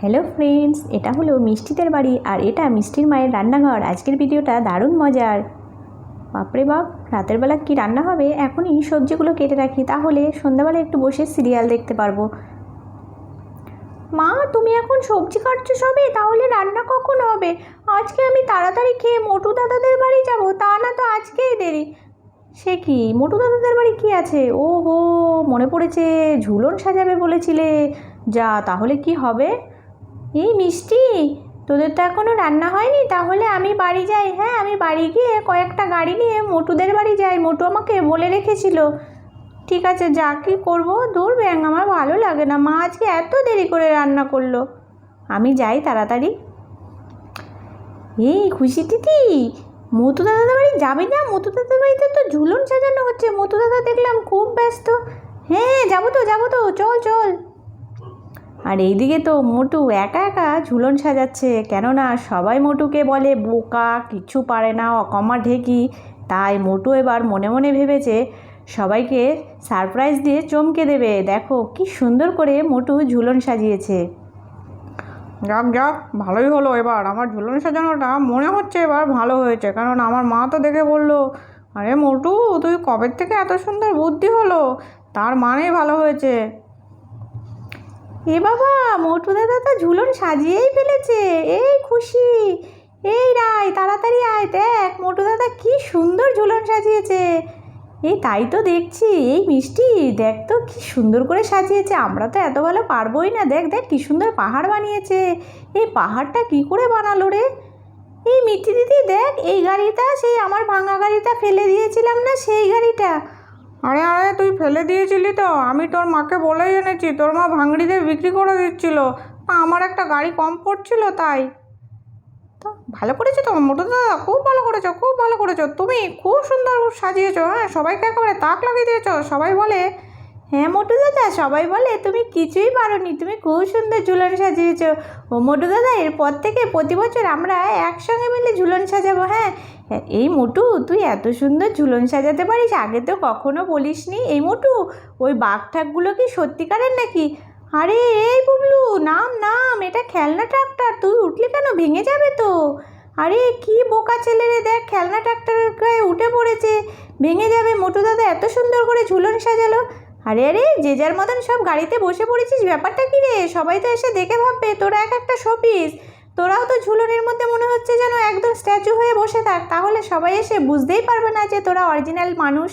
Hello friends, এটা হলো মিষ্টিদের বাড়ি আর এটা মিষ্টির মায়ের রান্নাঘর। আজকের ভিডিওটা দারুণ মজার। বাপরে বাপ, রাতের বেলা কি রান্না হবে এখনই সবজিগুলো কেটে রাখি, তাহলে সন্ধ্যাবেলা একটু বসে সিরিয়াল দেখতে পারবো। মা, তুমি এখন সবজি কাটছো সবে, তাহলে রান্না কখন হবে? আজকে আমি তাড়াতাড়ি খেয়ে মোটু দাদাদের বাড়ি যাব, তা না তো আজকেই দেরি। সে কি, মোটু দাদাদের বাড়ি কি আছে? ও হো, মনে পড়েছে, ঝুলন সাজাবে বলেছিলে। যা, তাহলে কি হবে? এই মিষ্টি, তোদের তো এখনও রান্না হয়নি, তাহলে আমি বাড়ি যাই। হ্যাঁ, আমি বাড়ি গিয়ে কয়েকটা গাড়ি নিয়ে মোটুদের বাড়ি যাই, মোটু আমাকে বলে রেখেছিল। ঠিক আছে, যা, কি করবো, দূর ব্যাং, আমার ভালো লাগে না, মা আজকে এত দেরি করে রান্না করলো। আমি যাই তাড়াতাড়ি। এই খুশি দিদি, মতু দাদাদের বাড়ি যাবি না? মতু দাদার বাড়িতে তো ঝুলন সাজানো হচ্ছে, মতু দাদা দেখলাম খুব ব্যস্ত। হ্যাঁ, যাবো তো, চল চল। আর এইদিকে তো মোটু একা একা ঝুলন সাজাচ্ছে, কেননা সবাই মোটুকে বলে বোকা, কিচ্ছু পারে না, অকমা ঢেকি। তাই মোটু এবার মনে মনে ভেবেছে সবাইকে সারপ্রাইজ দিয়ে চমকে দেবে। দেখো কি সুন্দর করে মোটু ঝুলন সাজিয়েছে। যাক যাক, ভালোই হলো। এবার আমার ঝুলন সাজানোটা মনে হচ্ছে এবার ভালো হয়েছে, কারণ আমার মা তো দেখে বললো, আরে মোটু, তুই কবে থেকে এত সুন্দর বুদ্ধি হলো, তার মানেই ভালো হয়েছে। এ বাবা, মোটু দাদা তো ঝুলন সাজিয়েই ফেলেছে। এই খুশি, এই রায়, তাড়াতাড়ি আয়, দেখ মোটু দাদা কি সুন্দর ঝুলন সাজিয়েছে। এই তাই তো দেখছি। এই মিষ্টি, দেখ তো কি সুন্দর করে সাজিয়েছে, আমরা তো এত ভালো পারবোই না। দেখ দেখ কি সুন্দর পাহাড় বানিয়েছে। এই পাহাড়টা কি করে বানালো রে? এই মিষ্টি দিদি দেখ, এই গাড়িটা সেই আমার ভাঙা গাড়িটা ফেলে দিয়েছিলাম না, সেই গাড়িটা। আরে আরে, তুই ফেলে দিয়েছিলি তো? আমি তোর মাকে বলেই এনেছি, তোর মা ভাঙড়িতে বিক্রি করে দিচ্ছিল, আমার একটা গাড়ি কম পড়ছিল তাই। তো ভালো করেছো তো মোটু দাদা, খুব ভালো করেছো, খুব ভালো করেছো, তুমি খুব সুন্দর সাজিয়েছো। হ্যাঁ, সবাইকে একেবারে তাক লাগিয়ে দিয়েছো। সবাই বলে, হ্যাঁ মোটু দাদা, সবাই বলে তুমি কিছুই পারোনি, তুমি খুব সুন্দর ঝুলন সাজিয়েছো। ও মোটু দাদা, এরপর থেকে প্রতি বছর আমরা একসঙ্গে মিলে ঝুলন সাজাবো। হ্যাঁ, এই মোটু, তুই এত সুন্দর ঝুলন সাজাতে পারিস, আগে তো কখনো বলিসনি। এই মোটু, ওই বাঘ ঠাকগুলো কি সত্যিকারের নাকি? আরে এই বুবলু, নাম নাম, এটা খেলনা ট্রাক্টর, তুই উঠলি কেন? ভেঙে যাবে তো। আরে কি বোকা ছেলে রে, দেখ খেলনা ট্রাক্টরের গায়ে উঠে পড়েছে, ভেঙে যাবে। মোটু দাদা এত সুন্দর করে ঝুলন সাজালো। আরে আরে, যে যার মতন সব গাড়িতে বসে পড়েছিস, ব্যাপারটা কী রে? সবাই তো এসে দেখে ভাববে তোরা এক একটা শোপিস। তোরাও তো ঝুলনের মধ্যে মনে হচ্ছে যেন একদম স্ট্যাচু হয়ে বসে থাক, তাহলে সবাই এসে বুঝতেই পারবে না যে তোরা অরিজিনাল মানুষ।